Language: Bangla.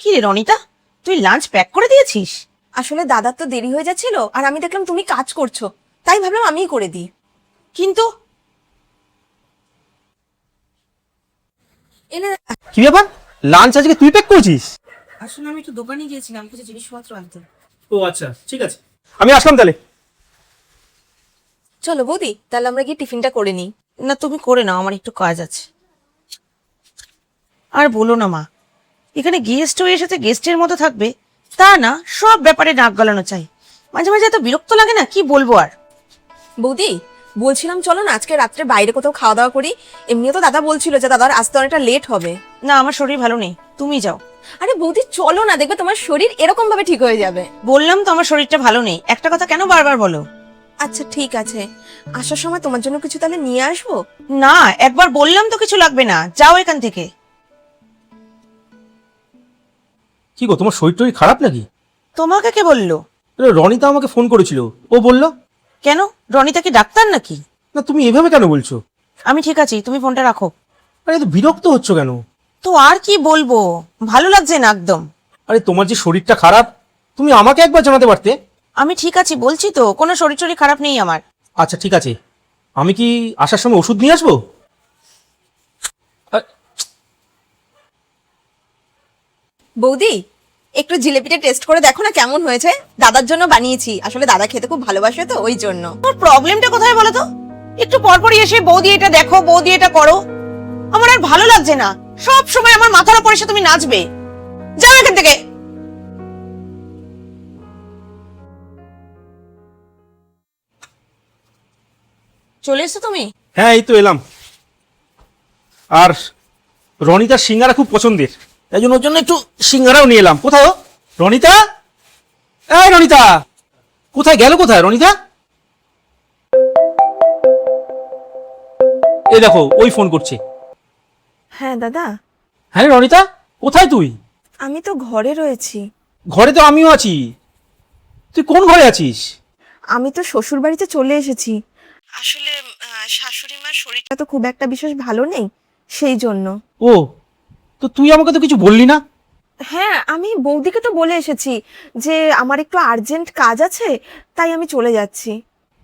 কি রে রনিতা, তুই লাঞ্চ প্যাক করে দিয়েছিস? আসলে দাদার তো দেরি হয়ে যাচ্ছিল আর আমি দেখলাম তুমি কাজ করছো, তাই ভাবলাম আমিই করে দিই। কিন্তু এনে কি ব্যাপার, লাঞ্চ আজকে তুই প্যাক করেছিস? আসলে আমি একটু দোকানে গিয়েছিলাম কিছু জিনিসপত্র আনতে। ও আচ্ছা, ঠিক আছে, আমি আসলাম তাহলে। চলো বৌদি, তাহলে আমরা গিয়ে টিফিনটা করে নিই। না তুমি করে নাও, আমার একটু কাজ আছে। আর বলো না মা, এখানে গেস্ট হয়ে এসেছে, গেস্টের মতো থাকবে তা না, সব ব্যাপারে নাক গলানো চাই। মাঝে মাঝে এত বিরক্ত লাগে না, কি বলবো আর। বৌদি বলছিলাম চলো না আজকে রাত্রে বাইরে কোথাও খাওয়া দাওয়া করি। এমনিও তো দাদা বলছিল যে দাদার আসতে অনেকটা লেট হবে। না আমার শরীর ভালো নেই, তুমি যাও। আরে বৌদি চলো না, দেখবে তোমার শরীর এরকম ভাবে ঠিক হয়ে যাবে। বললাম তো আমার শরীরটা ভালো নেই, একটা কথা কেন বারবার বলো? আচ্ছা ঠিক আছে, আসার সময় তোমার জন্য কিছু তাহলে নিয়ে আসবো। না একবার বললাম তো, কিছু লাগবে না, যাও এখান থেকে। কি গো, তোমার শরীর টরীর খারাপ নাকি? তোমাকে কে বললো? রনিতা আমাকে ফোন করেছিল, ও বলল। কেন, রনিতা কি ডাক্তার নাকি? না, তুমি এভাবে কেন বলছো? আমি ঠিক আছি, তুমি ফোনটা রাখো। আরে এত বিরক্ত হচ্ছ কেন? তো আর কি বলবো, ভালো লাগছে না একদম। আরে তোমার যে শরীরটা খারাপ, তুমি আমাকে একবার জানাতে পারতে। আমি ঠিক আছি বলছি তো, কোনো শরীর টরীর খারাপ নেই আমার। আচ্ছা ঠিক আছে, আমি কি আসার সময় ওষুধ নিয়ে আসবো? বৌদি একটু জিলেপিটা টেস্ট করে দেখো না কেমন হয়েছে। দাদার জন্য বানিয়েছি, আসলে দাদা খেতে খুব ভালোবাসে তো ওই জন্য। তোমার প্রবলেমটা কোথায় বলো তো? একটু পরপরই এসে বৌদি এটা দেখো, বৌদি এটা করো। আমার আর ভালো লাগছে না, সব সময় আমার মাথার উপর এসে তুমি নাচবে। যাও এখান থেকে। চলে এসছো তুমি? হ্যাঁ এই তো এলাম। আর রনিতার সিঙ্গারা খুব পছন্দের, তাই জন্য ওর জন্য একটু সিঙ্গারাও নিয়ে এলাম। কোথায় ও? রনিতা, এই রনিতা, কোথায় গেল, কোথায় রনিতা? এই দেখো ওই ফোন করছে। হ্যাঁ দাদা, হ্যাঁ রে রনিতা, কোথায় তুই? আমি তো ঘরে রয়েছি। ঘরে তো আমিও আছি, তুই কোন ঘরে আছিস? আমি তো শ্বশুর বাড়িতে চলে এসেছি। আসলে শাশুড়ি মার শরীরটা তো খুব একটা বিশেষ ভালো নেই, সেই জন্য। ও, তো তুই আমাকে তো কিছু বললি না। হ্যাঁ আমি বৌদিকে তো বলে এসেছি যে আমার একটু আর্জেন্ট কাজ আছে, তাই আমি চলে যাচ্ছি।